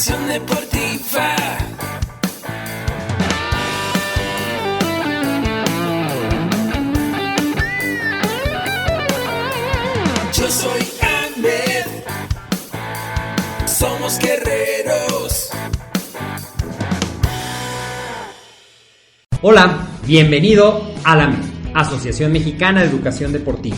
Educación deportiva. Yo soy Ahmed. Somos guerreros. Hola, bienvenido a la AMED, Asociación Mexicana de Educación Deportiva.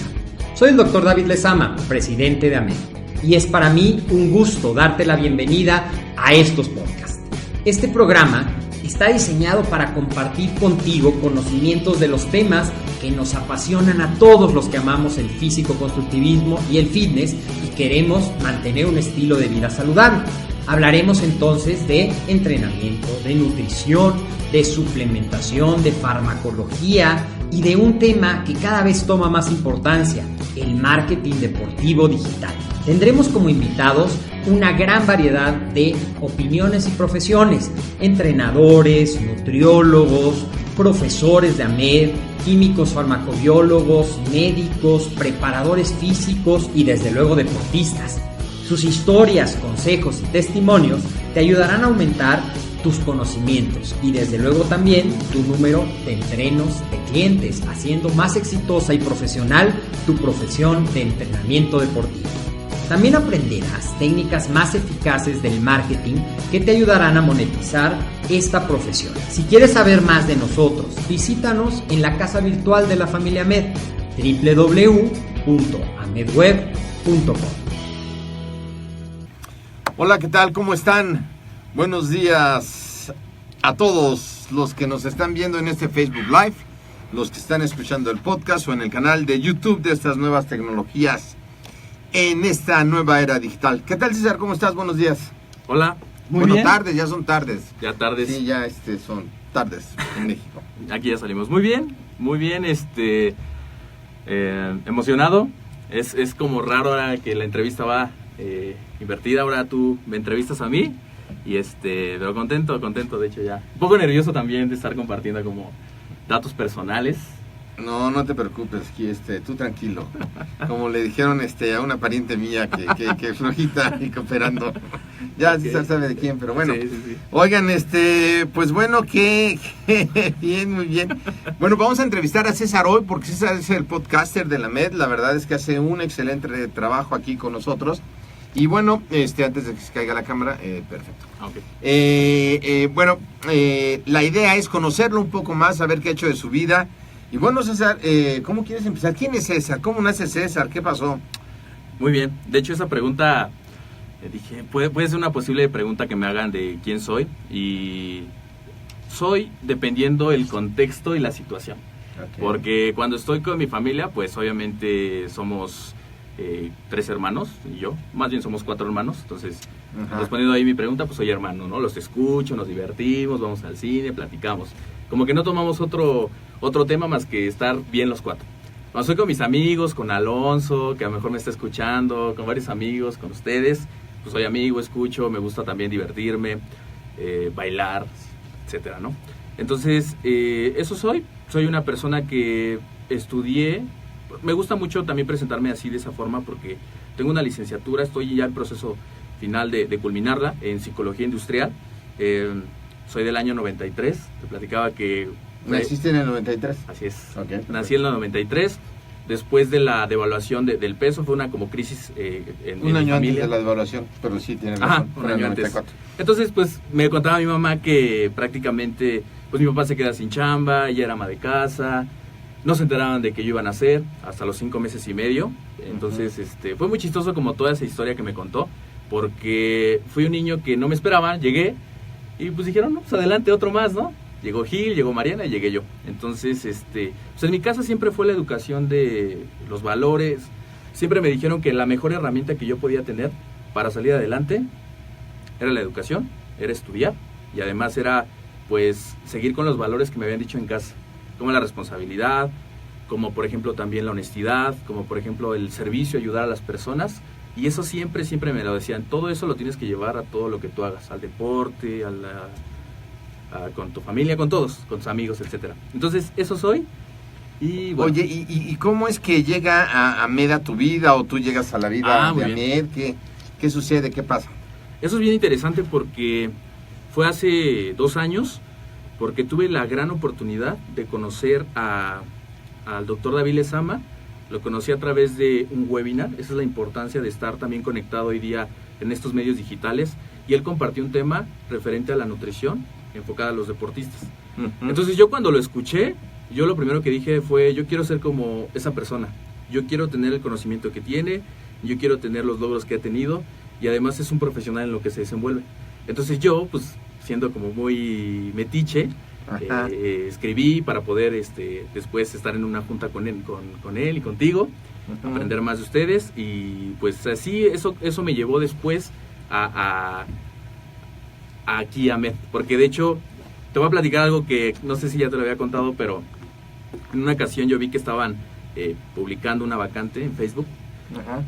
Soy el Dr. David Lezama, presidente de AMED, y es para mí un gusto darte la bienvenida a estos podcasts. Este programa está diseñado para compartir contigo conocimientos de los temas que nos apasionan a todos los que amamos el físico-constructivismo y el fitness y queremos mantener un estilo de vida saludable. Hablaremos entonces de entrenamiento, de nutrición, de suplementación, de farmacología y de un tema que cada vez toma más importancia, el marketing deportivo digital. Tendremos como invitados una gran variedad de opiniones y profesiones, entrenadores, nutriólogos, profesores de AMED, químicos farmacobiólogos, médicos, preparadores físicos y desde luego deportistas. Sus historias, consejos y testimonios te ayudarán a aumentar tus conocimientos y desde luego también tu número de entrenos de clientes, haciendo más exitosa y profesional tu profesión de entrenamiento deportivo. También aprenderás técnicas más eficaces del marketing que te ayudarán a monetizar esta profesión. Si quieres saber más de nosotros, visítanos en la casa virtual de la familia AMED, www.amedweb.com. Hola, ¿qué tal? ¿Cómo están? Buenos días a todos los que nos están viendo en este Facebook Live, los que están escuchando el podcast o en el canal de YouTube de estas nuevas tecnologías en esta nueva era digital. ¿Qué tal, César? ¿Cómo estás? Buenos días. Hola. Muy bien. Tardes, ya son tardes. Ya tardes. Sí, ya son tardes en México. Aquí ya salimos. Muy bien, emocionado. Es como raro ahora que la entrevista va invertida. Ahora tú me entrevistas a mí y pero contento, de hecho ya. Un poco nervioso también de estar compartiendo como datos personales. No te preocupes, aquí tú tranquilo. Como le dijeron a una pariente mía que flojita y cooperando. Ya okay. Se sabe de quién, pero bueno. Sí. Oigan, pues bueno, que bien, muy bien. Bueno, vamos a entrevistar a César hoy porque César es el podcaster de la AMED. La verdad es que hace un excelente trabajo aquí con nosotros. Y bueno, antes de que se caiga la cámara, perfecto. Okay. La idea es conocerlo un poco más, saber qué ha hecho de su vida. Y bueno, César, ¿cómo quieres empezar? ¿Quién es César? ¿Cómo nace César? ¿Qué pasó? Muy bien. De hecho, esa pregunta, dije, puede ser una posible pregunta que me hagan de quién soy. Y soy dependiendo el contexto y la situación. Okay. Porque cuando estoy con mi familia, pues obviamente somos 3 hermanos y yo. Más bien somos 4 hermanos. Entonces, respondiendo ahí mi pregunta, pues soy hermano, ¿no? Los escucho, nos divertimos, vamos al cine, platicamos. Como que no tomamos otro tema más que estar bien los 4. Cuando estoy con mis amigos, con Alonso, que a lo mejor me está escuchando, con varios amigos, con ustedes, pues soy amigo, escucho, me gusta también divertirme, bailar, etcétera, ¿no? Entonces, eso soy una persona que estudié. Me gusta mucho también presentarme así de esa forma porque tengo una licenciatura, estoy ya en proceso final de culminarla en psicología industrial. Soy del año 93, te platicaba que... ¿Naciste en el 93? Así es, okay, nací en el 93, después de la devaluación del peso, fue una como crisis en un año familia. Antes de la devaluación, pero sí tienes razón. Un año antes. Entonces, pues, me contaba mi mamá que prácticamente, pues mi papá se queda sin chamba, ella era ama de casa, no se enteraban de que yo iba a nacer hasta los 5 meses y medio, entonces, fue muy chistoso como toda esa historia que me contó, porque fui un niño que no me esperaba, llegué, y pues dijeron, no, pues adelante, otro más, ¿no? Llegó Gil, llegó Mariana y llegué yo. Entonces, pues en mi casa siempre fue la educación de los valores. Siempre me dijeron que la mejor herramienta que yo podía tener para salir adelante era la educación, era estudiar. Y además era, pues, seguir con los valores que me habían dicho en casa. Como la responsabilidad, como por ejemplo también la honestidad, como por ejemplo el servicio, ayudar a las personas. Y eso siempre me lo decían. Todo eso lo tienes que llevar a todo lo que tú hagas. Al deporte, con tu familia, con todos, con tus amigos, etcétera. Entonces, eso soy. Y bueno. Oye, ¿y cómo es que llega a AMED a tu vida o tú llegas a la vida de AMED? ¿Qué sucede? ¿Qué pasa? Eso es bien interesante porque fue hace 2 años, porque tuve la gran oportunidad de conocer al doctor David Lezama. Lo conocí a través de un webinar. Esa es la importancia de estar también conectado hoy día en estos medios digitales. Y él compartió un tema referente a la nutrición enfocada a los deportistas. Entonces yo cuando lo escuché, yo lo primero que dije fue, yo quiero ser como esa persona. Yo quiero tener el conocimiento que tiene, yo quiero tener los logros que ha tenido, y además es un profesional en lo que se desenvuelve. Entonces yo, pues siendo como muy metiche, escribí para poder después estar en una junta con él y contigo, aprender más de ustedes, y pues así eso me llevó después aquí a Med, porque de hecho te voy a platicar algo que no sé si ya te lo había contado, pero en una ocasión yo vi que estaban publicando una vacante en Facebook.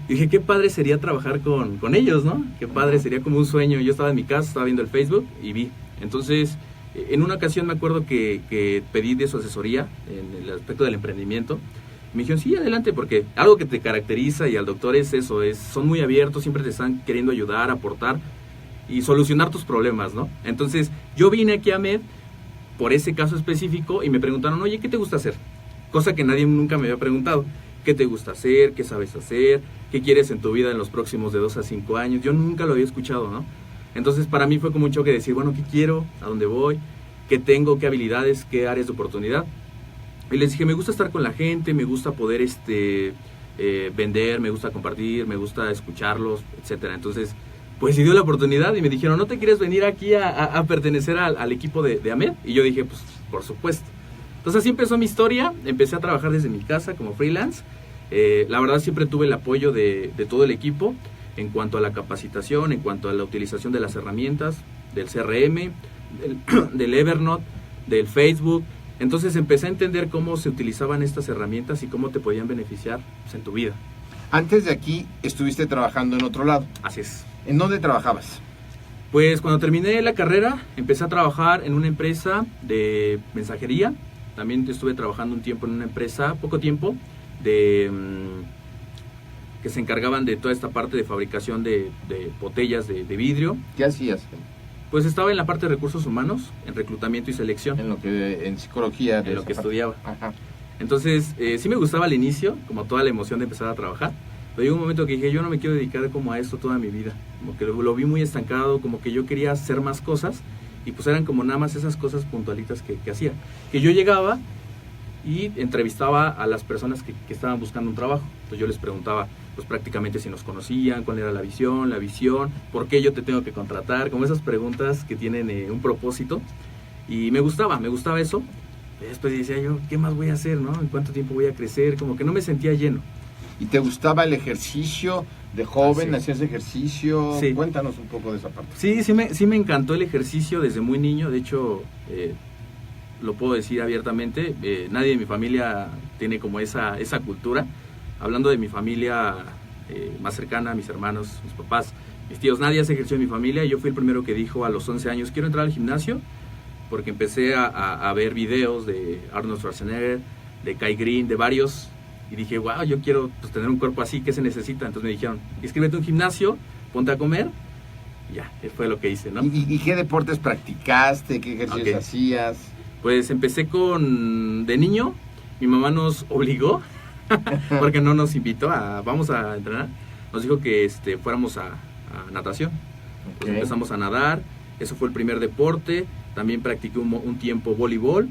Y dije, qué padre sería trabajar con ellos, ¿no? Qué padre, sería como un sueño. Yo estaba en mi casa, estaba viendo el Facebook y vi. Entonces, en una ocasión me acuerdo que pedí de su asesoría en el aspecto del emprendimiento. Me dijeron, sí, adelante, porque algo que te caracteriza y al doctor es eso, son muy abiertos, siempre te están queriendo ayudar, aportar y solucionar tus problemas, ¿no? Entonces, yo vine aquí a Med por ese caso específico y me preguntaron, oye, ¿qué te gusta hacer? Cosa que nadie nunca me había preguntado. ¿Qué te gusta hacer? ¿Qué sabes hacer? ¿Qué quieres en tu vida en los próximos de 2 a 5 años? Yo nunca lo había escuchado, ¿no? Entonces, para mí fue como un choque decir, bueno, ¿qué quiero? ¿A dónde voy? ¿Qué tengo? ¿Qué habilidades? ¿Qué áreas de oportunidad? Y les dije, me gusta estar con la gente, me gusta poder vender, me gusta compartir, me gusta escucharlos, etcétera. Entonces, pues se dio la oportunidad y me dijeron, ¿no te quieres venir aquí a pertenecer al equipo de AMED? Y yo dije, pues, por supuesto. Entonces así empezó mi historia, empecé a trabajar desde mi casa como freelance. La verdad siempre tuve el apoyo de todo el equipo en cuanto a la capacitación, en cuanto a la utilización de las herramientas, del CRM, del Evernote, del Facebook. Entonces empecé a entender cómo se utilizaban estas herramientas y cómo te podían beneficiar, pues, en tu vida. Antes de aquí estuviste trabajando en otro lado. Así es. ¿En dónde trabajabas? Pues cuando terminé la carrera empecé a trabajar en una empresa de mensajería. También estuve trabajando un tiempo en una empresa, poco tiempo, que se encargaban de toda esta parte de fabricación de botellas de vidrio. ¿Qué hacías? Pues estaba en la parte de recursos humanos, en reclutamiento y selección. En psicología. En lo que estudiaba. Ajá. Entonces, sí me gustaba al inicio, como toda la emoción de empezar a trabajar. Pero llegó un momento que dije, yo no me quiero dedicar como a esto toda mi vida. Como que lo vi muy estancado, como que yo quería hacer más cosas. Y pues eran como nada más esas cosas puntualitas que hacía. Que yo llegaba y entrevistaba a las personas que estaban buscando un trabajo. Entonces yo les preguntaba, pues prácticamente si nos conocían, cuál era la visión, por qué yo te tengo que contratar, como esas preguntas que tienen un propósito. Y me gustaba eso. Y después decía yo, ¿qué más voy a hacer, no? ¿En cuánto tiempo voy a crecer? Como que no me sentía lleno. ¿Y te gustaba el ejercicio de joven? Sí. ¿Hacías ejercicio? Sí. Cuéntanos un poco de esa parte. Sí me encantó el ejercicio desde muy niño. De hecho, lo puedo decir abiertamente, nadie de mi familia tiene como esa cultura. Hablando de mi familia más cercana, mis hermanos, mis papás, mis tíos, nadie hace ejercicio en mi familia. Yo fui el primero que dijo a los 11 años, quiero entrar al gimnasio, porque empecé a ver videos de Arnold Schwarzenegger, de Kai Green, de varios, y dije, wow, yo quiero pues, tener un cuerpo así, ¿qué se necesita? Entonces me dijeron, inscríbete a un gimnasio, ponte a comer, y ya, fue lo que hice, ¿no? ¿Y qué deportes practicaste? ¿Qué ejercicios hacías? Pues empecé de niño, mi mamá nos obligó, porque no nos invitó vamos a entrenar, nos dijo que fuéramos a natación. Okay. Pues empezamos a nadar, eso fue el primer deporte, también practiqué un tiempo voleibol,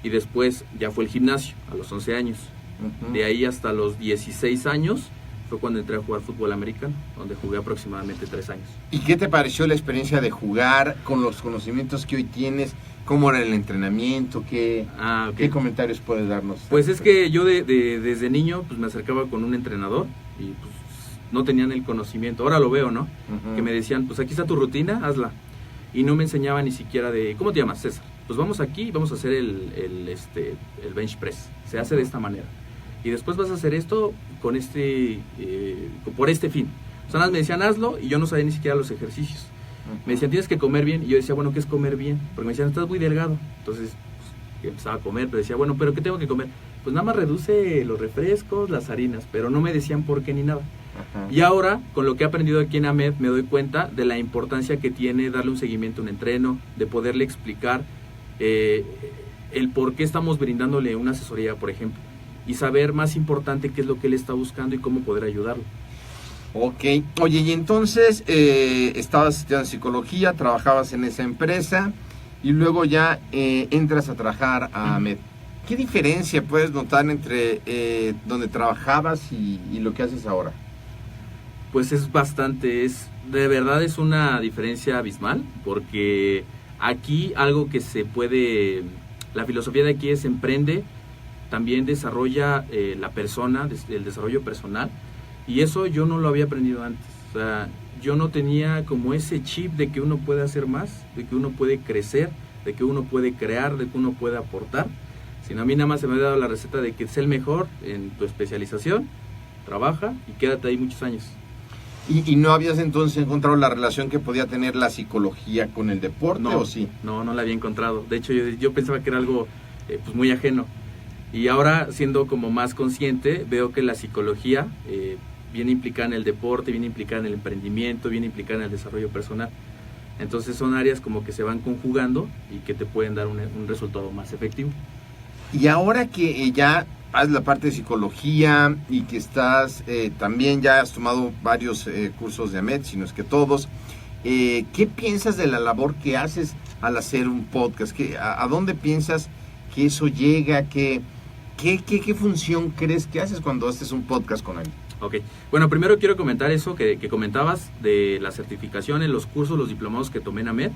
y después ya fue el gimnasio, a los 11 años. Uh-huh. De ahí hasta los 16 años fue cuando entré a jugar fútbol americano, donde jugué aproximadamente 3 años. ¿Y qué te pareció la experiencia de jugar con los conocimientos que hoy tienes? ¿Cómo era el entrenamiento? ¿Qué comentarios puedes darnos? Pues es que yo desde niño pues me acercaba con un entrenador y pues no tenían el conocimiento. Ahora lo veo, ¿no? Uh-huh. Que me decían, pues aquí está tu rutina, hazla. Y no me enseñaban ni siquiera ¿cómo te llamas? César. Pues vamos aquí y vamos a hacer el bench press. Se hace de esta manera. Y después vas a hacer esto por este fin. O sea, me decían, hazlo, y yo no sabía ni siquiera los ejercicios. Me decían, tienes que comer bien, y yo decía, bueno, ¿qué es comer bien? Porque me decían, estás muy delgado. Entonces, pues, empezaba a comer, pero decía, bueno, ¿pero qué tengo que comer? Pues nada más reduce los refrescos, las harinas, pero no me decían por qué ni nada. Ajá. Y ahora, con lo que he aprendido aquí en AMED, me doy cuenta de la importancia que tiene darle un seguimiento a un entreno, de poderle explicar el por qué estamos brindándole una asesoría, por ejemplo, y saber más importante qué es lo que él está buscando y cómo poder ayudarlo. Ok, oye, y entonces estabas estudiando psicología, trabajabas en esa empresa y luego ya entras a trabajar a AMED. ¿Qué diferencia puedes notar entre donde trabajabas y lo que haces ahora? Pues es bastante, de verdad es una diferencia abismal, porque aquí algo que se puede, la filosofía de aquí es emprende, también desarrolla la persona, el desarrollo personal, y eso yo no lo había aprendido antes. O sea, yo no tenía como ese chip de que uno puede hacer más, de que uno puede crecer, de que uno puede crear, de que uno puede aportar, sino a mí nada más se me ha dado la receta de que sé el mejor en tu especialización, trabaja y quédate ahí muchos años. ¿Y no habías entonces encontrado la relación que podía tener la psicología con el deporte, No, o sí? No la había encontrado. De hecho, yo pensaba que era algo pues muy ajeno. Y ahora, siendo como más consciente, veo que la psicología viene implicada en el deporte, viene implicada en el emprendimiento, viene implicada en el desarrollo personal. Entonces son áreas como que se van conjugando y que te pueden dar un resultado más efectivo. Y ahora que ya haces la parte de psicología y que estás, también ya has tomado varios cursos de AMED, si no es que todos, ¿qué piensas de la labor que haces al hacer un podcast? ¿A dónde piensas que eso llega? ¿Qué función crees que haces cuando haces un podcast con él? Ok, bueno, primero quiero comentar eso que comentabas de las certificaciones, los cursos, los diplomados que tomé en AMED,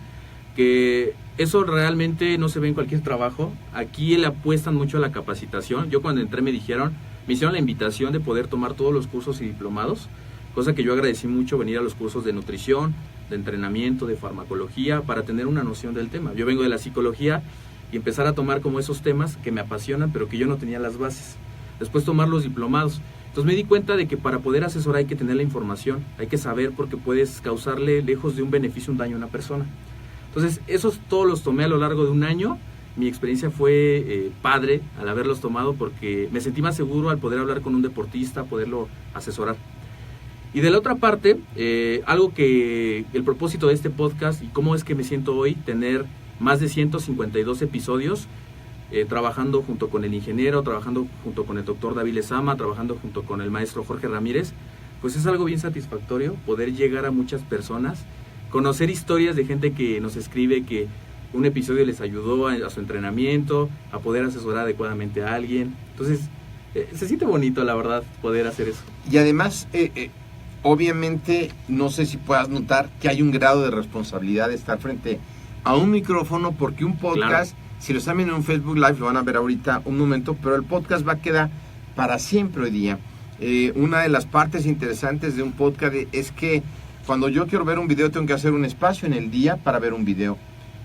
que eso realmente no se ve en cualquier trabajo. Aquí le apuestan mucho a la capacitación. Yo cuando entré me hicieron la invitación de poder tomar todos los cursos y diplomados, cosa que yo agradecí mucho, venir a los cursos de nutrición, de entrenamiento, de farmacología, para tener una noción del tema. Yo vengo de la psicología y empezar a tomar como esos temas que me apasionan, pero que yo no tenía las bases. Después tomar los diplomados. Entonces me di cuenta de que para poder asesorar hay que tener la información, hay que saber, porque puedes causarle, lejos de un beneficio, un daño a una persona. Entonces, esos todos los tomé a lo largo de un año. Mi experiencia fue padre al haberlos tomado, porque me sentí más seguro al poder hablar con un deportista, poderlo asesorar. Y de la otra parte, algo que el propósito de este podcast y cómo es que me siento hoy, tener más de 152 episodios, trabajando junto con el ingeniero, trabajando junto con el doctor David Lezama, trabajando junto con el maestro Jorge Ramírez, pues es algo bien satisfactorio poder llegar a muchas personas, conocer historias de gente que nos escribe que un episodio les ayudó a su entrenamiento, a poder asesorar adecuadamente a alguien. Entonces, se siente bonito, la verdad, poder hacer eso. Y además, obviamente, no sé si puedas notar que hay un grado de responsabilidad de estar frente a un micrófono, porque un podcast, claro, si lo están viendo en un Facebook Live, lo van a ver ahorita un momento, pero el podcast va a quedar para siempre hoy día. Una de las partes interesantes de un podcast es que cuando yo quiero ver un video tengo que hacer un espacio en el día para ver un video,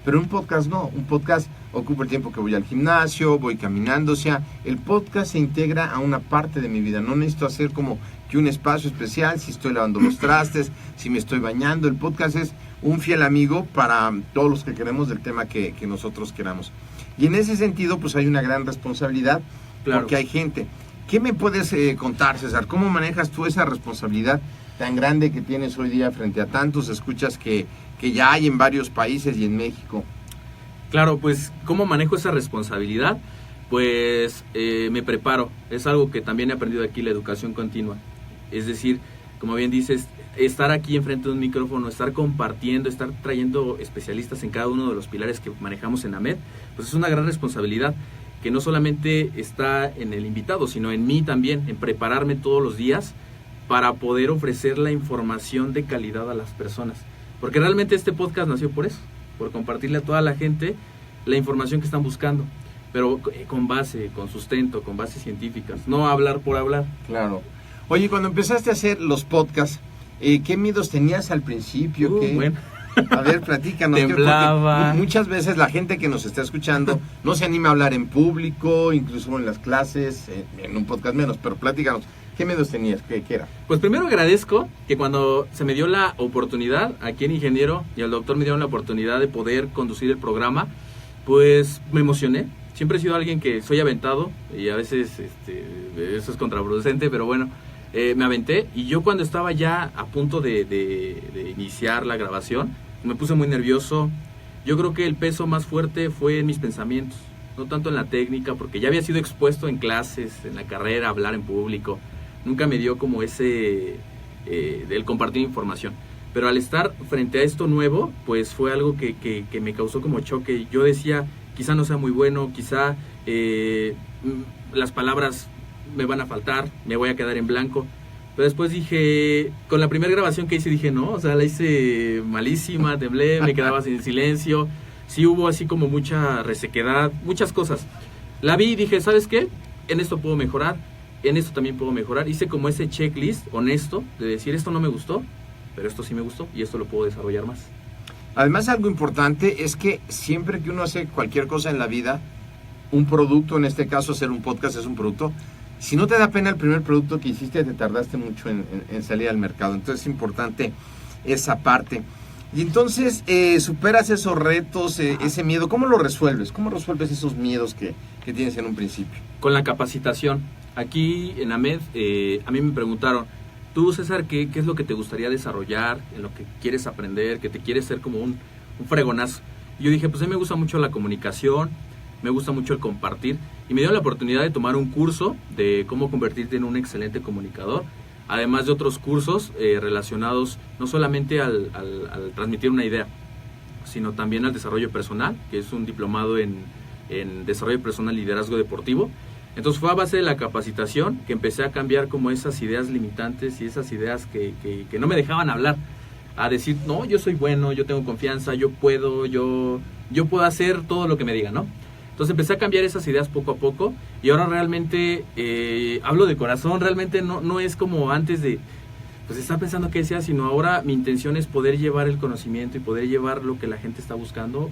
pero un podcast no. Un podcast ocupa el tiempo que voy al gimnasio, voy caminando, o sea, el podcast se integra a una parte de mi vida. No necesito hacer como que un espacio especial si estoy lavando los trastes, si me estoy bañando. El podcast es un fiel amigo para todos los que queremos del tema que nosotros queramos. Y en ese sentido, pues hay una gran responsabilidad, claro, porque hay gente. ¿Qué me puedes contar, César? ¿Cómo manejas tú esa responsabilidad tan grande que tienes hoy día frente a tantos escuchas que ya hay en varios países y en México? Claro, pues, ¿cómo manejo esa responsabilidad? Pues me preparo. Es algo que también he aprendido aquí, la educación continua. Es decir, como bien dices, estar aquí enfrente de un micrófono, estar compartiendo, estar trayendo especialistas en cada uno de los pilares que manejamos en AMED, pues es una gran responsabilidad que no solamente está en el invitado, sino en mí también, en prepararme todos los días para poder ofrecer la información de calidad a las personas. Porque realmente este podcast nació por eso, por compartirle a toda la gente la información que están buscando, pero con base, con sustento, con bases científicas, no hablar por hablar. Claro. Oye, cuando empezaste a hacer los podcasts, ¿qué miedos tenías al principio? Bueno. A ver, platícanos. Temblaba. Muchas veces la gente que nos está escuchando no se anima a hablar en público, incluso en las clases, en un podcast menos, pero platícanos. ¿Qué miedos tenías? ¿Qué era? Pues primero agradezco que cuando se me dio la oportunidad, aquí en Ingeniero y al doctor me dieron la oportunidad de poder conducir el programa, pues me emocioné. Siempre he sido alguien que soy aventado y a veces eso es contraproducente, pero bueno, me aventé, y yo cuando estaba ya a punto de iniciar la grabación, me puse muy nervioso. Yo creo que el peso más fuerte fue en mis pensamientos, no tanto en la técnica, porque ya había sido expuesto en clases, en la carrera, a hablar en público. Nunca me dio como ese, el compartir información. Pero al estar frente a esto nuevo, pues fue algo que me causó como choque. Yo decía, quizá no sea muy bueno, quizá las palabras me van a faltar, me voy a quedar en blanco. Pero después dije, con la primera grabación que hice, dije, no, o sea, la hice malísima, temblé, me quedaba sin silencio. Sí hubo así como mucha resequedad, muchas cosas. La vi y dije, ¿sabes qué? En esto puedo mejorar, en esto también puedo mejorar. Hice como ese checklist honesto de decir, esto no me gustó, pero esto sí me gustó y esto lo puedo desarrollar más. Además, algo importante es que siempre que uno hace cualquier cosa en la vida, un producto, en este caso hacer un podcast es un producto, si no te da pena el primer producto que hiciste, te tardaste mucho en salir al mercado. Entonces es importante esa parte. Y entonces superas esos retos, ese miedo. ¿Cómo lo resuelves? ¿Cómo resuelves esos miedos que tienes en un principio? Con la capacitación. Aquí en AMED, a mí me preguntaron, tú, César, ¿qué es lo que te gustaría desarrollar, en lo que quieres aprender, que te quieres ser como un fregonazo? Y yo dije, pues a mí me gusta mucho la comunicación, me gusta mucho el compartir, y me dieron la oportunidad de tomar un curso de cómo convertirte en un excelente comunicador, además de otros cursos relacionados no solamente al transmitir una idea, sino también al desarrollo personal, que es un diplomado en desarrollo personal y liderazgo deportivo. Entonces fue a base de la capacitación que empecé a cambiar como esas ideas limitantes y esas ideas que no me dejaban hablar, a decir, no, yo soy bueno, yo tengo confianza, yo puedo hacer todo lo que me digan, ¿no? Entonces empecé a cambiar esas ideas poco a poco, y ahora realmente hablo de corazón. Realmente no es como antes de pues estar pensando qué decía, sino ahora mi intención es poder llevar el conocimiento y poder llevar lo que la gente está buscando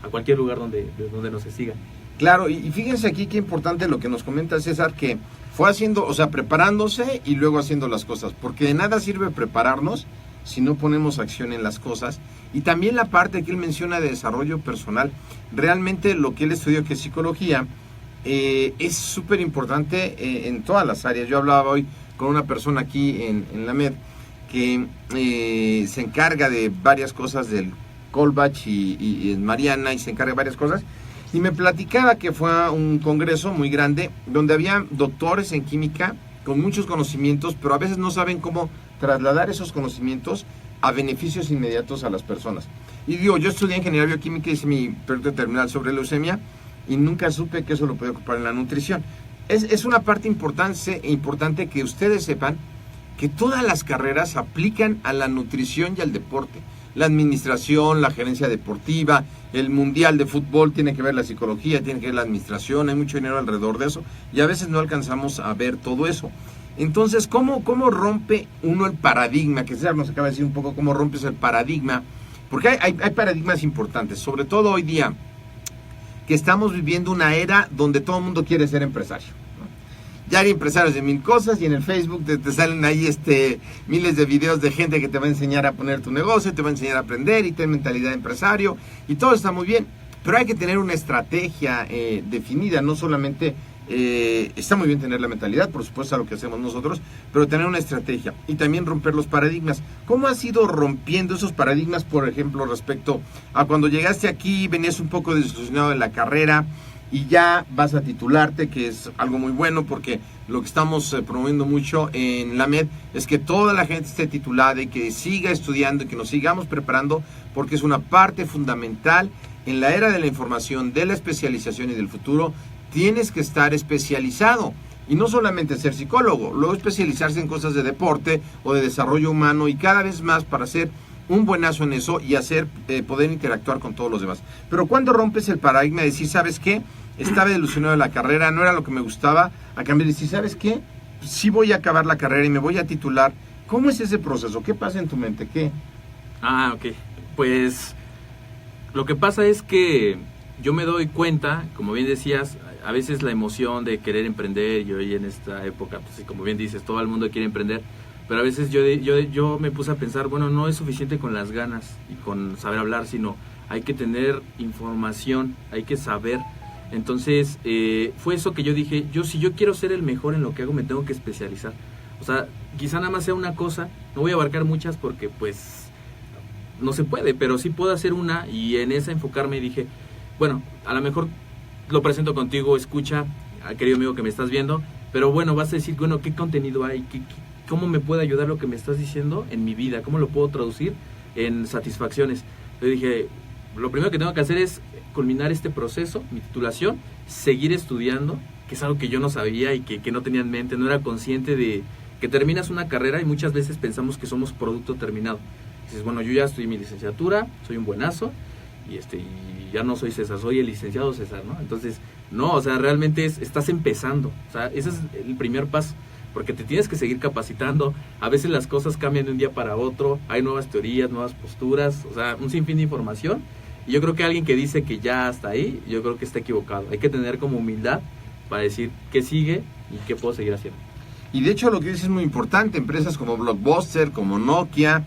a cualquier lugar donde nos se siga. Claro, y fíjense aquí qué importante lo que nos comenta César, que fue haciendo, o sea, preparándose y luego haciendo las cosas, porque de nada sirve prepararnos si no ponemos acción en las cosas. Y también la parte que él menciona de desarrollo personal, realmente lo que él estudió, que es psicología, es súper importante en todas las áreas. Yo hablaba hoy con una persona aquí en la MED que se encarga de varias cosas del Colbach y en Mariana, y se encarga de varias cosas, y me platicaba que fue a un congreso muy grande donde había doctores en química con muchos conocimientos, pero a veces no saben cómo trasladar esos conocimientos a beneficios inmediatos a las personas. Y digo, yo estudié ingeniería bioquímica y hice mi proyecto terminal sobre leucemia y nunca supe que eso lo podía ocupar en la nutrición. Es una parte importante que ustedes sepan que todas las carreras aplican a la nutrición y al deporte. La administración, la gerencia deportiva, el mundial de fútbol, tiene que ver la psicología, tiene que ver la administración, hay mucho dinero alrededor de eso y a veces no alcanzamos a ver todo eso. Entonces, ¿cómo rompe uno el paradigma? Que César nos acaba de decir un poco cómo rompes el paradigma, porque hay paradigmas importantes, sobre todo hoy día, que estamos viviendo una era donde todo el mundo quiere ser empresario, ¿no? Ya hay empresarios de mil cosas y en el Facebook te salen ahí miles de videos de gente que te va a enseñar a poner tu negocio, te va a enseñar a aprender y tener mentalidad de empresario, y todo está muy bien, pero hay que tener una estrategia definida, no solamente... está muy bien tener la mentalidad, por supuesto, a lo que hacemos nosotros, pero tener una estrategia y también romper los paradigmas. ¿Cómo has ido rompiendo esos paradigmas, por ejemplo, respecto a cuando llegaste aquí, venías un poco desilusionado de la carrera y ya vas a titularte, que es algo muy bueno, porque lo que estamos promoviendo mucho en la MED es que toda la gente esté titulada y que siga estudiando y que nos sigamos preparando, porque es una parte fundamental en la era de la información, de la especialización y del futuro. Tienes que estar especializado y no solamente ser psicólogo, luego especializarse en cosas de deporte o de desarrollo humano y cada vez más para ser un buenazo en eso y poder interactuar con todos los demás. Pero cuando rompes el paradigma de decir, ¿sabes qué? Estaba desilusionado de la carrera, no era lo que me gustaba, a cambio de decir, ¿sabes qué? Sí voy a acabar la carrera y me voy a titular. ¿Cómo es ese proceso? ¿Qué pasa en tu mente? ¿Qué? Ok. Pues lo que pasa es que yo me doy cuenta, como bien decías, a veces la emoción de querer emprender, y hoy en esta época, pues como bien dices, todo el mundo quiere emprender, pero a veces yo me puse a pensar, bueno, no es suficiente con las ganas y con saber hablar, sino hay que tener información, hay que saber Entonces, fue eso que yo dije, si yo quiero ser el mejor en lo que hago, me tengo que especializar. O sea, quizá nada más sea una cosa, no voy a abarcar muchas porque pues no se puede, pero sí puedo hacer una y en esa enfocarme y dije, bueno, a lo mejor lo presento contigo, escucha, querido amigo que me estás viendo, pero bueno, vas a decir, bueno, ¿qué contenido hay? ¿Cómo me puede ayudar lo que me estás diciendo en mi vida? ¿Cómo lo puedo traducir en satisfacciones? Yo dije, lo primero que tengo que hacer es culminar este proceso, mi titulación, seguir estudiando, que es algo que yo no sabía y que no tenía en mente, no era consciente de que terminas una carrera y muchas veces pensamos que somos producto terminado. Dices, bueno, yo ya estudié mi licenciatura, soy un buenazo, y ya no soy César, soy el licenciado César, ¿no? Entonces, no, o sea, realmente estás empezando, o sea, ese es el primer paso, porque te tienes que seguir capacitando, a veces las cosas cambian de un día para otro, hay nuevas teorías, nuevas posturas, o sea, un sinfín de información, y yo creo que alguien que dice que ya hasta ahí, yo creo que está equivocado, hay que tener como humildad para decir qué sigue y qué puedo seguir haciendo. Y de hecho lo que dices es muy importante, empresas como Blockbuster, como Nokia,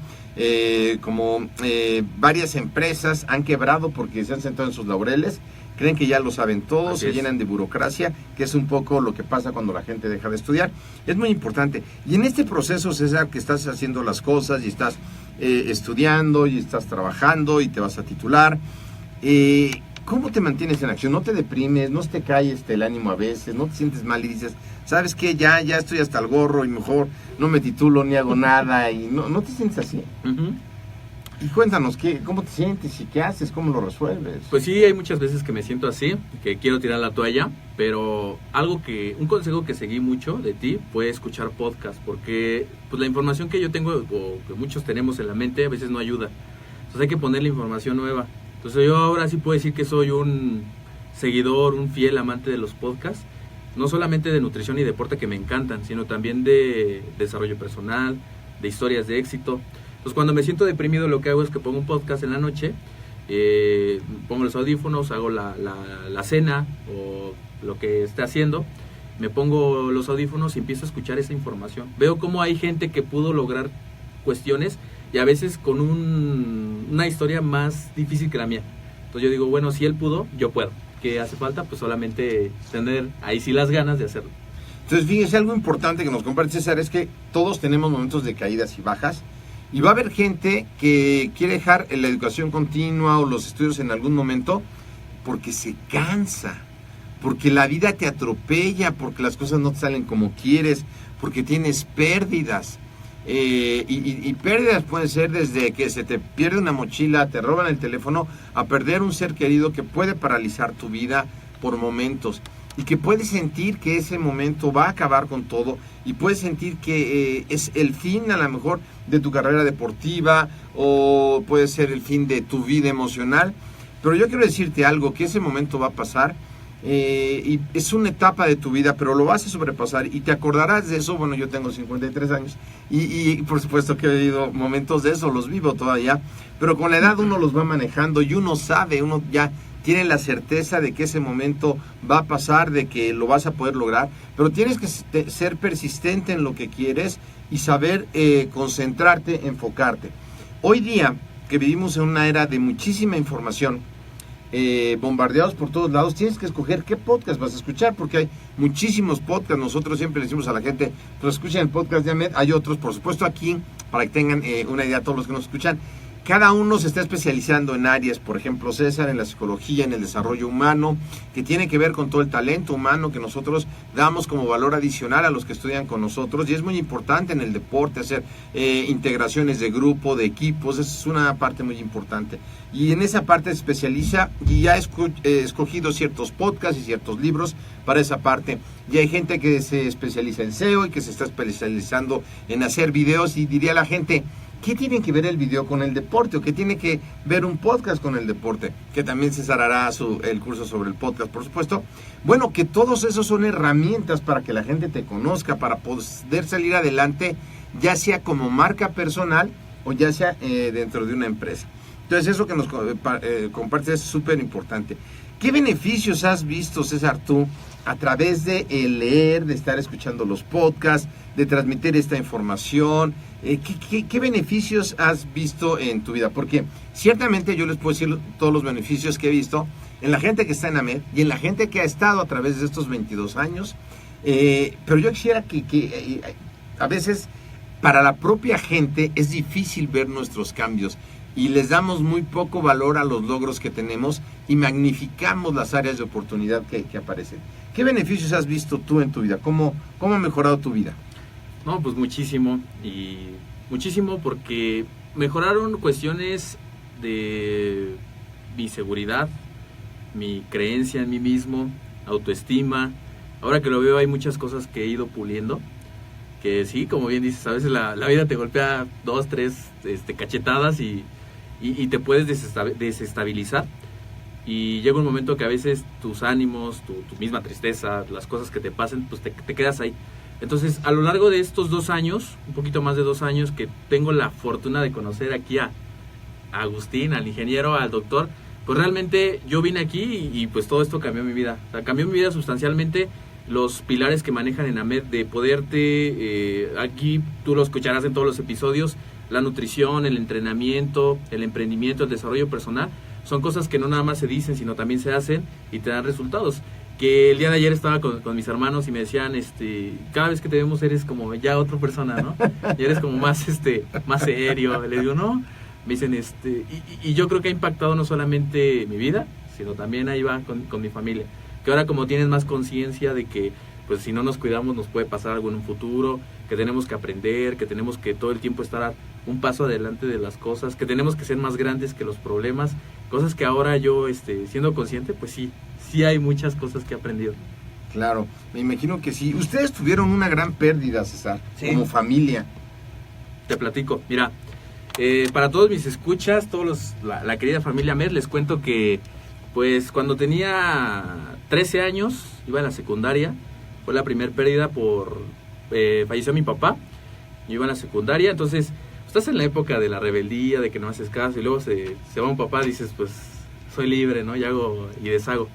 varias empresas han quebrado porque se han sentado en sus laureles, creen que ya lo saben todo, se llenan de burocracia, que es un poco lo que pasa cuando la gente deja de estudiar. Es muy importante. Y en este proceso, César, que estás haciendo las cosas y estás estudiando y estás trabajando y te vas a titular, ¿cómo te mantienes en acción? ¿No te deprimes? ¿No te cae el ánimo a veces? ¿No te sientes mal y dices, sabes qué, ya estoy hasta el gorro y mejor no me titulo ni hago nada? Y no te sientes así. Uh-huh. Y cuéntanos, ¿cómo te sientes y qué haces? ¿Cómo lo resuelves? Pues sí, hay muchas veces que me siento así, que quiero tirar la toalla, pero un consejo que seguí mucho de ti fue escuchar podcast, porque pues la información que yo tengo o que muchos tenemos en la mente a veces no ayuda. Entonces hay que poner la información nueva. Entonces yo ahora sí puedo decir que soy un seguidor, un fiel amante de los podcasts, no solamente de nutrición y deporte que me encantan, sino también de desarrollo personal, de historias de éxito. Entonces cuando me siento deprimido lo que hago es que pongo un podcast en la noche, pongo los audífonos, hago la cena o lo que esté haciendo, me pongo los audífonos y empiezo a escuchar esa información. Veo cómo hay gente que pudo lograr cuestiones y a veces con una historia más difícil que la mía. Entonces yo digo, bueno, si él pudo, yo puedo. ¿Qué hace falta? Pues solamente tener ahí sí las ganas de hacerlo. Entonces, fíjese, algo importante que nos comparte César es que todos tenemos momentos de caídas y bajas, y va a haber gente que quiere dejar la educación continua o los estudios en algún momento porque se cansa, porque la vida te atropella, porque las cosas no te salen como quieres, porque tienes pérdidas. Y pérdidas pueden ser desde que se te pierde una mochila, te roban el teléfono, a perder un ser querido que puede paralizar tu vida por momentos y que puedes sentir que ese momento va a acabar con todo y puedes sentir que es el fin a lo mejor de tu carrera deportiva o puede ser el fin de tu vida emocional, pero yo quiero decirte algo, que ese momento va a pasar. Y es una etapa de tu vida, pero lo vas a sobrepasar y te acordarás de eso. Bueno, yo tengo 53 años y por supuesto que he vivido momentos de eso, los vivo todavía, pero con la edad uno los va manejando y uno sabe, uno ya tiene la certeza de que ese momento va a pasar, de que lo vas a poder lograr, pero tienes que ser persistente en lo que quieres y saber concentrarte, enfocarte. Hoy día que vivimos en una era de muchísima información, bombardeados por todos lados, tienes que escoger qué podcast vas a escuchar, porque hay muchísimos podcasts. Nosotros siempre le decimos a la gente, pues escuchen el podcast de Ahmed, hay otros, por supuesto, aquí, para que tengan una idea todos los que nos escuchan. Cada uno se está especializando en áreas, por ejemplo, César en la psicología, en el desarrollo humano, que tiene que ver con todo el talento humano que nosotros damos como valor adicional a los que estudian con nosotros, y es muy importante en el deporte hacer integraciones de grupo, de equipos, es una parte muy importante. Y en esa parte se especializa y ha escogido ciertos podcasts y ciertos libros para esa parte. Y hay gente que se especializa en SEO y que se está especializando en hacer videos, y diría la gente, ¿qué tiene que ver el video con el deporte? ¿O qué tiene que ver un podcast con el deporte? Que también César hará el curso sobre el podcast, por supuesto. Bueno, que todos esos son herramientas para que la gente te conozca, para poder salir adelante, ya sea como marca personal o ya sea dentro de una empresa. Entonces eso que nos compartes es súper importante. ¿Qué beneficios has visto, César, tú, a través de leer, de estar escuchando los podcasts, de transmitir esta información? ¿Qué beneficios has visto en tu vida? Porque ciertamente yo les puedo decir todos los beneficios que he visto, en la gente que está en AMED y en la gente que ha estado a través de estos 22 años. Pero yo quisiera que a veces para la propia gente es difícil ver nuestros cambios y les damos muy poco valor a los logros que tenemos y magnificamos las áreas de oportunidad que aparecen. ¿Qué beneficios has visto tú en tu vida? ¿Cómo ha mejorado tu vida? No, pues muchísimo, y muchísimo porque mejoraron cuestiones de mi seguridad, mi creencia en mí mismo, autoestima. Ahora que lo veo hay muchas cosas que he ido puliendo, que sí, como bien dices, a veces la vida te golpea 2, 3 cachetadas y te puedes desestabilizar. Y llega un momento que a veces tus ánimos, tu misma tristeza, las cosas que te pasen, pues te quedas ahí. Entonces, a lo largo de estos 2 años, un poquito más de 2 años, que tengo la fortuna de conocer aquí a Agustín, al ingeniero, al doctor, pues realmente yo vine aquí y pues todo esto cambió mi vida. O sea, cambió mi vida sustancialmente. Los pilares que manejan en AMED de poderte, aquí tú lo escucharás en todos los episodios, la nutrición, el entrenamiento, el emprendimiento, el desarrollo personal, son cosas que no nada más se dicen, sino también se hacen y te dan resultados. Que el día de ayer estaba con mis hermanos y me decían, cada vez que te vemos eres como ya otra persona, ¿no? Y eres como más serio. Le digo, no. Me dicen, y yo creo que ha impactado no solamente mi vida, sino también ahí va con mi familia. Que ahora como tienes más conciencia de que, pues si no nos cuidamos nos puede pasar algo en un futuro, que tenemos que aprender, que tenemos que todo el tiempo estar un paso adelante de las cosas, que tenemos que ser más grandes que los problemas, cosas que ahora yo, siendo consciente, pues sí hay muchas cosas que he aprendido. Claro, me imagino que sí. Ustedes tuvieron una gran pérdida, César, sí, como familia. Te platico, mira, para todos mis escuchas, la querida familia AMED, les cuento que pues cuando tenía 13 años, iba en la secundaria, fue la primera pérdida falleció mi papá, yo iba en la secundaria, entonces estás en la época de la rebeldía, de que no haces caso, y luego se va un papá, dices, pues soy libre, ¿no? Y hago y deshago.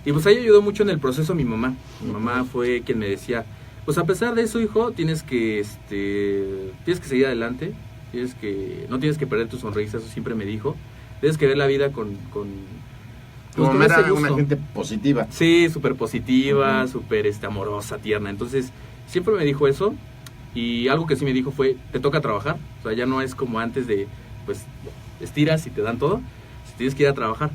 Y pues ahí ayudó mucho en el proceso mi mamá. Mi mamá fue quien me decía, pues a pesar de eso, hijo, tienes que seguir adelante, no tienes que perder tu sonrisa, eso siempre me dijo. Tienes que ver la vida con Tu mamá era una gente positiva. Sí, súper positiva, súper amorosa, tierna. Entonces, siempre me dijo eso. Y algo que sí me dijo fue, te toca trabajar. O sea, ya no es como antes de, pues, estiras y te dan todo. Tienes que ir a trabajar.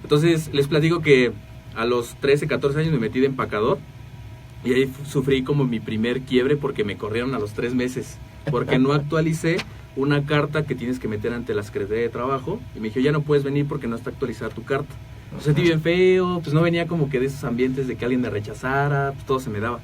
Entonces, les platico que a los 13, 14 años me metí de empacador. Y ahí sufrí como mi primer quiebre porque me corrieron a los 3 meses. Porque no actualicé una carta que tienes que meter ante la Secretaría de Trabajo. Y me dijo, ya no puedes venir porque no está actualizada tu carta. Me sentí bien feo, pues no venía como que de esos ambientes de que alguien me rechazara, pues todo se me daba.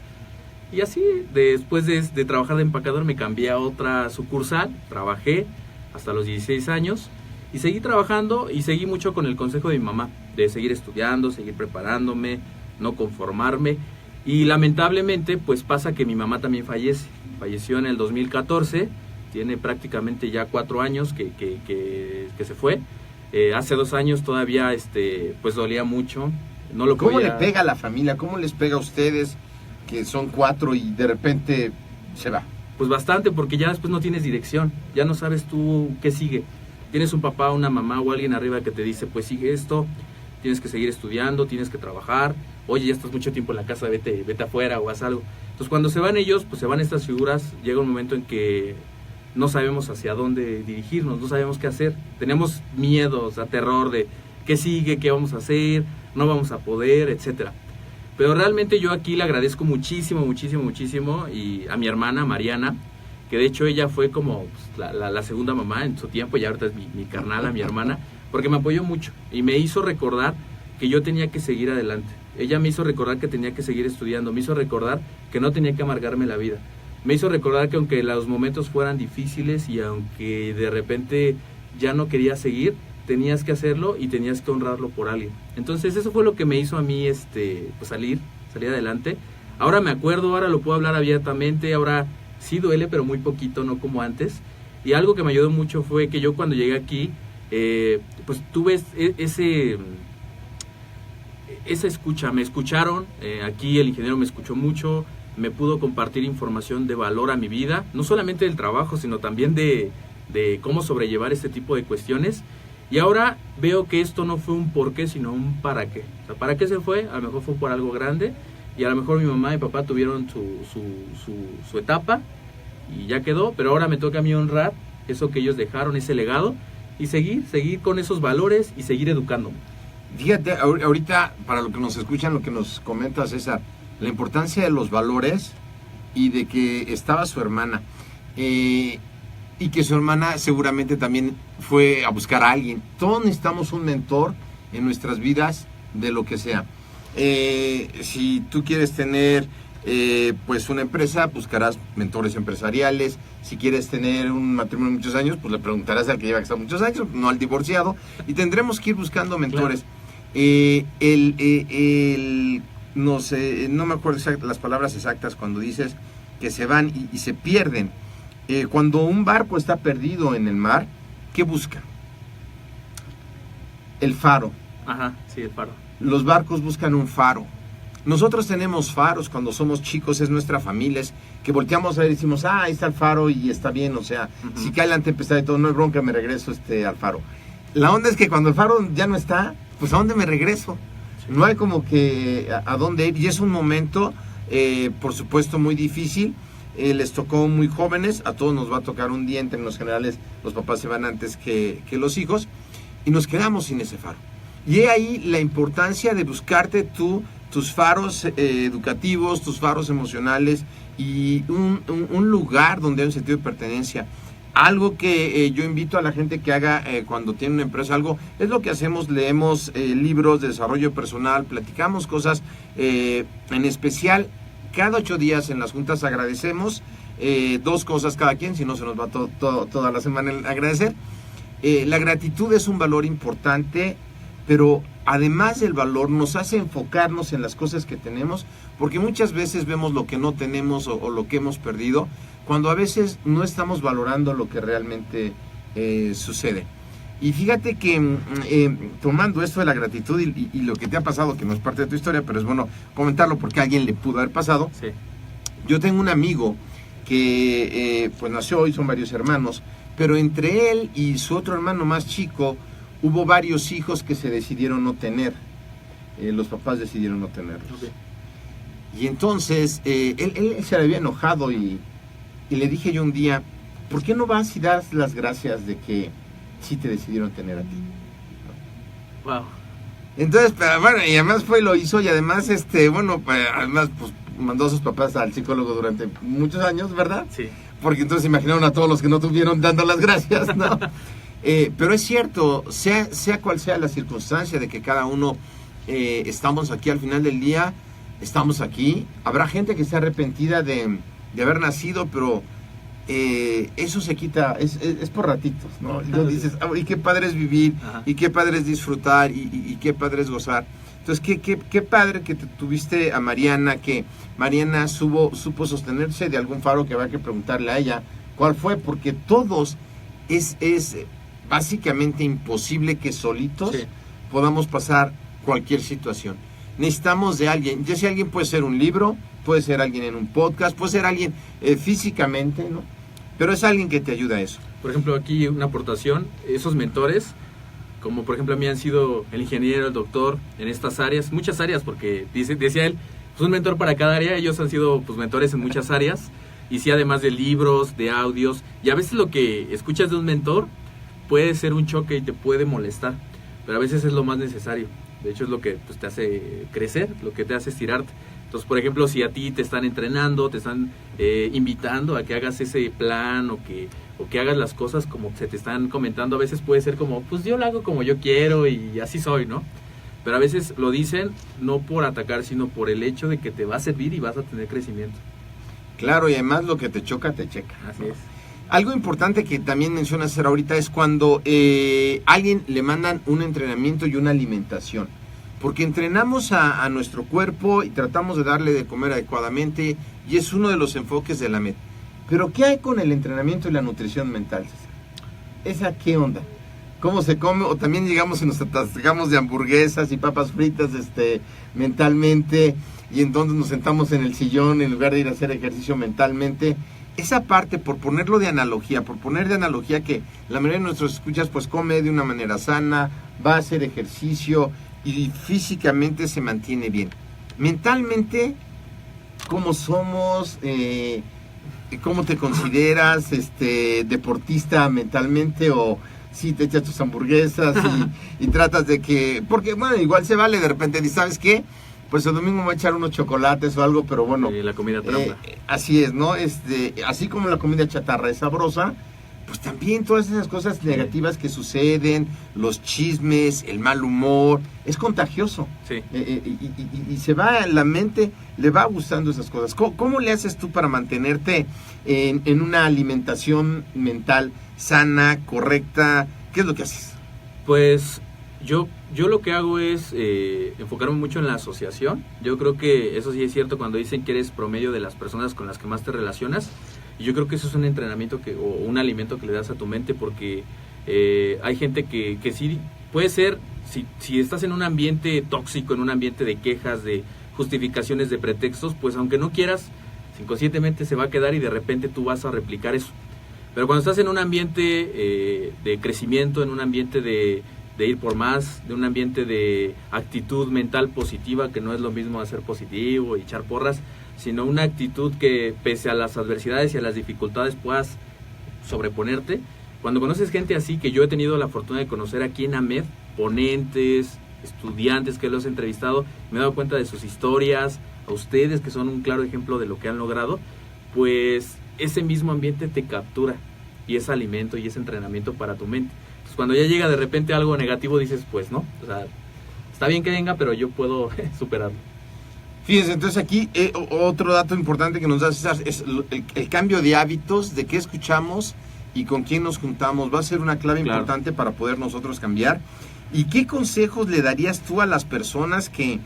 Y así, después de trabajar de empacador, me cambié a otra sucursal, trabajé hasta los 16 años y seguí trabajando y seguí mucho con el consejo de mi mamá, de seguir estudiando, seguir preparándome, no conformarme. Y lamentablemente, pues pasa que mi mamá también falleció en el 2014, tiene prácticamente ya 4 años que se fue. Hace 2 años todavía pues dolía mucho. No lo ¿Cómo podía... le pega a la familia? ¿Cómo les pega a ustedes que son 4 y de repente se va? Pues bastante, porque ya después no tienes dirección, ya no sabes tú qué sigue. Tienes un papá, una mamá o alguien arriba que te dice, pues sigue esto, tienes que seguir estudiando, tienes que trabajar, oye, ya estás mucho tiempo en la casa, vete afuera o haz algo. Entonces cuando se van ellos, pues se van estas figuras, llega un momento en que no sabemos hacia dónde dirigirnos, no sabemos qué hacer. Tenemos miedos, terror de qué sigue, qué vamos a hacer, no vamos a poder, etcétera. Pero realmente yo aquí le agradezco muchísimo, muchísimo, muchísimo y a mi hermana Mariana, que de hecho ella fue como pues, la segunda mamá en su tiempo y ahorita es mi carnala, mi hermana, porque me apoyó mucho y me hizo recordar que yo tenía que seguir adelante. Ella me hizo recordar que tenía que seguir estudiando, me hizo recordar que no tenía que amargarme la vida. Me hizo recordar que aunque los momentos fueran difíciles y aunque de repente ya no quería seguir, tenías que hacerlo y tenías que honrarlo por alguien. Entonces eso fue lo que me hizo a mí pues salir adelante. Ahora me acuerdo, ahora lo puedo hablar abiertamente, ahora sí duele, pero muy poquito, no como antes. Y algo que me ayudó mucho fue que yo cuando llegué aquí, pues tuve esa escucha, me escucharon, aquí el ingeniero me escuchó mucho, me pudo compartir información de valor a mi vida, no solamente del trabajo, sino también de cómo sobrellevar este tipo de cuestiones. Y ahora veo que esto no fue un por qué, sino un para qué. O sea, ¿para qué se fue? A lo mejor fue por algo grande, y a lo mejor mi mamá y papá tuvieron su etapa, y ya quedó, pero ahora me toca a mí honrar eso que ellos dejaron, ese legado, y seguir con esos valores y seguir educándome. Fíjate, ahorita, para lo que nos escuchan, lo que nos comenta César, la importancia de los valores y de que estaba su hermana. Y que su hermana seguramente también fue a buscar a alguien. Todos necesitamos un mentor en nuestras vidas, de lo que sea. Si tú quieres tener pues una empresa, buscarás mentores empresariales. Si quieres tener un matrimonio de muchos años, pues le preguntarás al que lleva casado muchos años, no al divorciado, y tendremos que ir buscando mentores. Claro. No me acuerdo las palabras exactas cuando dices que se van y se pierden. Cuando un barco está perdido en el mar, ¿qué busca? El faro. Ajá, sí, el faro. Los barcos buscan un faro. Nosotros tenemos faros cuando somos chicos, es nuestra familia, es que volteamos a ver y decimos, ahí está el faro y está bien, o sea, si cae la tempestad y todo, no hay bronca, me regreso al faro. La onda es que cuando el faro ya no está, pues ¿a dónde me regreso? Sí. No hay como que a dónde ir, y es un momento, por supuesto, muy difícil. Les tocó muy jóvenes, a todos nos va a tocar un día, en términos generales los papás se van antes que los hijos, y nos quedamos sin ese faro. Y he ahí la importancia de buscarte tus faros educativos, tus faros emocionales, y un lugar donde hay un sentido de pertenencia. Algo que yo invito a la gente que haga cuando tiene una empresa, algo, es lo que hacemos, leemos libros de desarrollo personal, platicamos cosas, en especial, cada 8 días en las juntas agradecemos 2 cosas cada quien, si no se nos va toda la semana el agradecer. La gratitud es un valor importante, pero además del valor nos hace enfocarnos en las cosas que tenemos, porque muchas veces vemos lo que no tenemos o lo que hemos perdido, cuando a veces no estamos valorando lo que realmente sucede. Y fíjate que tomando esto de la gratitud y lo que te ha pasado, que no es parte de tu historia, pero es bueno comentarlo porque a alguien le pudo haber pasado. Sí. Yo tengo un amigo que pues nació y son varios hermanos, pero entre él y su otro hermano más chico hubo varios hijos que se decidieron no tener. Los papás decidieron no tenerlos. Okay. Y entonces él se había enojado y le dije yo un día, ¿por qué no vas y das las gracias de que sí te decidieron tener a ti? Wow. Entonces, pero bueno, y además lo hizo, y además, además, pues mandó a sus papás al psicólogo durante muchos años, ¿verdad? Sí. Porque entonces imaginaron a todos los que no tuvieron dando las gracias, ¿no? Pero es cierto, sea cual sea la circunstancia de que cada uno estamos aquí al final del día, estamos aquí. Habrá gente que esté arrepentida de haber nacido, pero eso se quita, es por ratitos, ¿no? Y dices, y qué padre es vivir, ajá, y qué padre es disfrutar, y qué padre es gozar. Entonces, qué padre que tuviste a Mariana, que Mariana supo sostenerse de algún faro, que va a que preguntarle a ella cuál fue, porque todos es básicamente imposible que solitos, sí, podamos pasar cualquier situación. Necesitamos de alguien, ya sea alguien puede ser un libro, puede ser alguien en un podcast, puede ser alguien físicamente, ¿no? Pero es alguien que te ayuda a eso. Por ejemplo, aquí una aportación, esos mentores, como por ejemplo a mí han sido el ingeniero, el doctor, en estas áreas, muchas áreas, porque decía él, pues un mentor para cada área, ellos han sido pues mentores en muchas áreas, y sí, además de libros, de audios, y a veces lo que escuchas de un mentor puede ser un choque y te puede molestar, pero a veces es lo más necesario. De hecho es lo que pues, te hace crecer, lo que te hace estirarte. Entonces, por ejemplo, si a ti te están entrenando, te están invitando a que hagas ese plan o que hagas las cosas como se te están comentando, a veces puede ser como, pues yo lo hago como yo quiero y así soy, ¿no? Pero a veces lo dicen no por atacar, sino por el hecho de que te va a servir y vas a tener crecimiento. Claro, y además lo que te choca, te checa. Así es. Algo importante que también mencionas ahorita es cuando a alguien le mandan un entrenamiento y una alimentación. Porque entrenamos a nuestro cuerpo y tratamos de darle de comer adecuadamente, y es uno de los enfoques de la MED. Pero ¿qué hay con el entrenamiento y la nutrición mental, César? ¿Esa qué onda? ¿Cómo se come? O también llegamos y nos atascamos de hamburguesas y papas fritas mentalmente, y entonces nos sentamos en el sillón en lugar de ir a hacer ejercicio mentalmente. esa parte, por ponerlo de analogía, que la mayoría de nuestros escuchas pues come de una manera sana, va a hacer ejercicio y físicamente se mantiene bien. Mentalmente, ¿cómo somos? ¿Cómo te consideras deportista mentalmente? O si te echas tus hamburguesas y tratas de que... Porque, bueno, igual se vale de repente, ¿sabes qué? Pues el domingo me voy a echar unos chocolates o algo, pero bueno... la comida trampa. Así es, ¿no? Así como la comida chatarra es sabrosa, pues también todas esas cosas negativas que suceden, los chismes, el mal humor, es contagioso. Sí. Y se va, la mente le va gustando esas cosas. ¿Cómo le haces tú para mantenerte en una alimentación mental sana, correcta? ¿Qué es lo que haces? Pues yo lo que hago es enfocarme mucho en la asociación. Yo creo que eso sí es cierto cuando dicen que eres promedio de las personas con las que más te relacionas. Y yo creo que eso es un entrenamiento o un alimento que le das a tu mente, porque hay gente que sí puede ser, si estás en un ambiente tóxico, en un ambiente de quejas, de justificaciones, de pretextos, pues aunque no quieras, inconscientemente se va a quedar y de repente tú vas a replicar eso. Pero cuando estás en un ambiente de crecimiento, en un ambiente de ir por más, de un ambiente de actitud mental positiva, que no es lo mismo hacer positivo y echar porras, sino una actitud que pese a las adversidades y a las dificultades puedas sobreponerte. Cuando conoces gente así, que yo he tenido la fortuna de conocer aquí en AMED, ponentes, estudiantes que los he entrevistado, me he dado cuenta de sus historias, a ustedes que son un claro ejemplo de lo que han logrado, pues ese mismo ambiente te captura y es alimento y es entrenamiento para tu mente. Entonces cuando ya llega de repente algo negativo dices, pues no, o sea, está bien que venga, pero yo puedo superarlo. Fíjense, entonces aquí otro dato importante que nos das es el cambio de hábitos, de qué escuchamos y con quién nos juntamos. Va a ser una clave importante para poder nosotros cambiar. ¿Y qué consejos le darías tú a las personas que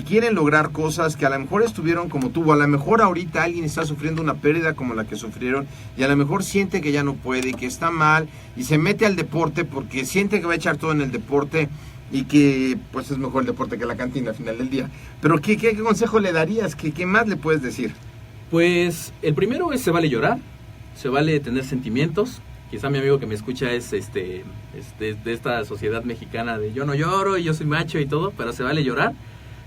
quieren lograr cosas, que a lo mejor estuvieron como tú, o a lo mejor ahorita alguien está sufriendo una pérdida como la que sufrieron y a lo mejor siente que ya no puede y que está mal y se mete al deporte porque siente que va a echar todo en el deporte y que pues es mejor el deporte que la cantina al final del día? Pero ¿qué consejo le darías? ¿Qué más le puedes decir? Pues el primero es se vale llorar, se vale tener sentimientos. Quizá mi amigo que me escucha es de esta sociedad mexicana de yo no lloro y yo soy macho y todo, pero se vale llorar,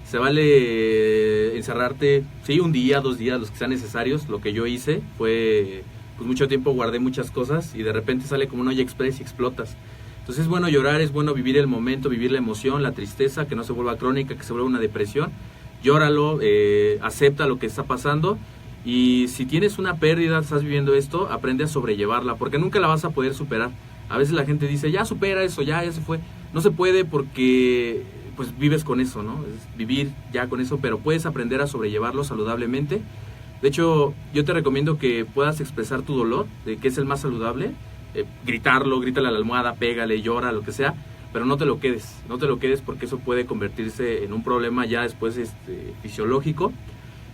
se vale encerrarte, sí, un día, 2 días, los que sean necesarios. Lo que yo hice fue, pues mucho tiempo guardé muchas cosas y de repente sale como un olla express y explotas. Entonces es bueno llorar, es bueno vivir el momento, vivir la emoción, la tristeza, que no se vuelva crónica, que se vuelva una depresión. Llóralo, acepta lo que está pasando y si tienes una pérdida, estás viviendo esto, aprende a sobrellevarla, porque nunca la vas a poder superar. A veces la gente dice, ya supera eso, ya se fue. No se puede porque pues vives con eso, ¿no? Es vivir ya con eso, pero puedes aprender a sobrellevarlo saludablemente. De hecho, yo te recomiendo que puedas expresar tu dolor, de que es el más saludable. Gritarlo, grítale a la almohada, pégale, llora, lo que sea, pero no te lo quedes porque eso puede convertirse en un problema ya después fisiológico.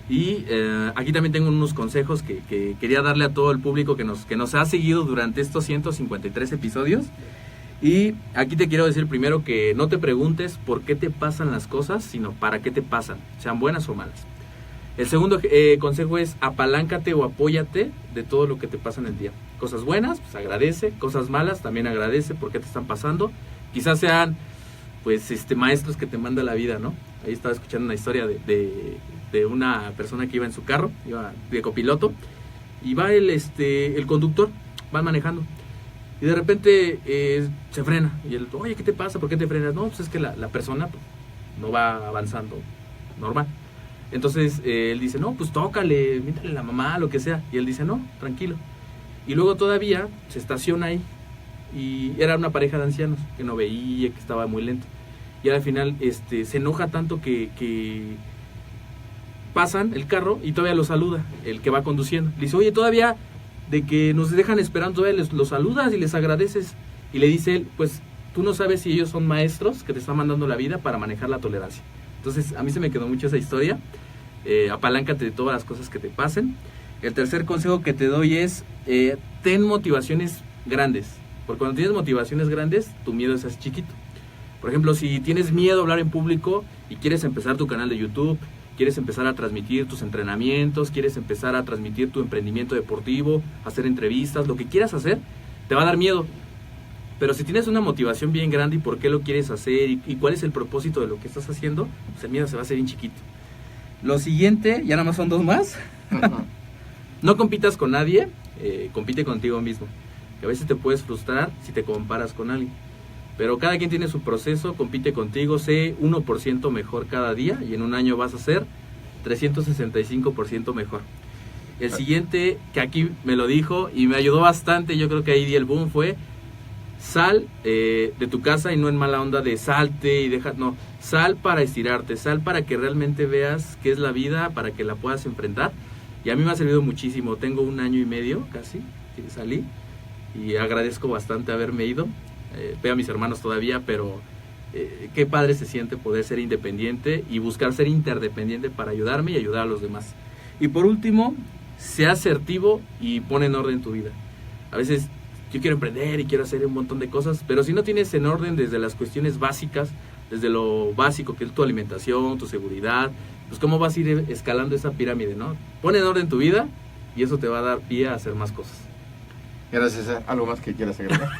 Y aquí también tengo unos consejos que quería darle a todo el público que nos ha seguido durante estos 153 episodios. Y aquí te quiero decir primero que no te preguntes por qué te pasan las cosas, sino para qué te pasan, sean buenas o malas. El segundo consejo es apaláncate o apóyate de todo lo que te pasa en el día. Cosas buenas, pues agradece. Cosas malas, también agradece por qué te están pasando. Quizás sean, pues, maestros que te manda la vida, ¿no? Ahí estaba escuchando una historia de una persona que iba en su carro, iba de copiloto, y va el conductor, van manejando. Y de repente se frena. Y él, oye, ¿qué te pasa? ¿Por qué te frenas? No, pues es que la persona pues, no va avanzando normal. Entonces él dice, no, pues tócale, mítale a la mamá, lo que sea. Y él dice, no, tranquilo. Y luego todavía se estaciona ahí. Y era una pareja de ancianos que no veía, que estaba muy lento. Y al final se enoja tanto que pasan el carro y todavía lo saluda, el que va conduciendo. Le dice, oye, todavía de que nos dejan esperando, todavía los saludas y les agradeces. Y le dice él, pues tú no sabes si ellos son maestros que te están mandando la vida para manejar la tolerancia. Entonces a mí se me quedó mucho esa historia. Apaláncate de todas las cosas que te pasen. El tercer consejo que te doy es ten motivaciones grandes, porque cuando tienes motivaciones grandes tu miedo es chiquito. Por ejemplo, si tienes miedo a hablar en público y quieres empezar tu canal de YouTube, quieres empezar a transmitir tus entrenamientos, quieres empezar a transmitir tu emprendimiento deportivo, hacer entrevistas, lo que quieras hacer, te va a dar miedo. Pero si tienes una motivación bien grande y por qué lo quieres hacer y cuál es el propósito de lo que estás haciendo, pues el miedo se va a hacer bien chiquito. Lo siguiente, ya nada más son 2 más. No compitas con nadie, compite contigo mismo. Que a veces te puedes frustrar si te comparas con alguien. Pero cada quien tiene su proceso, compite contigo, sé 1% mejor cada día y en un año vas a ser 365% mejor. El siguiente, que aquí me lo dijo y me ayudó bastante, yo creo que ahí di el boom, fue sal de tu casa y no en mala onda de salte y deja, no, sal para estirarte, sal para que realmente veas qué es la vida, para que la puedas enfrentar. Y a mí me ha servido muchísimo, tengo 1 año y medio casi que salí y agradezco bastante haberme ido. Veo a mis hermanos todavía, pero qué padre se siente poder ser independiente y buscar ser interdependiente para ayudarme y ayudar a los demás. Y por último, sea asertivo y pon en orden tu vida. A veces yo quiero emprender y quiero hacer un montón de cosas, pero si no tienes en orden desde las cuestiones básicas, desde lo básico que es tu alimentación, tu seguridad, pues cómo vas a ir escalando esa pirámide, ¿no? Pon en orden tu vida y eso te va a dar pie a hacer más cosas. Gracias, César. ¿Algo más que quieras agregar?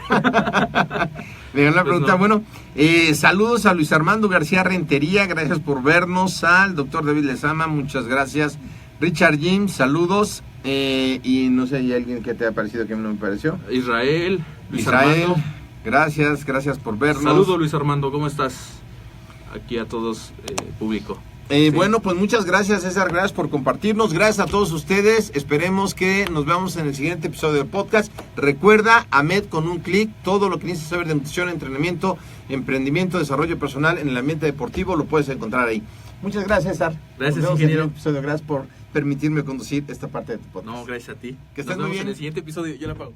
Me ganó la pregunta. Pues no. Bueno, saludos a Luis Armando García Rentería, gracias por vernos. Al doctor David Lezama, muchas gracias. Richard Jim, saludos. Y no sé, ¿hay alguien que te ha parecido que no me pareció? Israel, Luis Israel, Armando. Gracias por vernos. Saludos, Luis Armando, ¿cómo estás? Aquí a todos, público. Sí. Bueno, pues muchas gracias, César, gracias por compartirnos, gracias a todos ustedes, esperemos que nos veamos en el siguiente episodio del podcast. Recuerda, AMED con un clic, todo lo que necesitas saber de nutrición, entrenamiento, emprendimiento, desarrollo personal en el ambiente deportivo, lo puedes encontrar ahí. Muchas gracias, César. Gracias, nos vemos ingeniero. en el episodio. Gracias por permitirme conducir esta parte de tu podcast. No, gracias a ti. Que estés Nos muy vemos bien. en el siguiente episodio, yo la pago.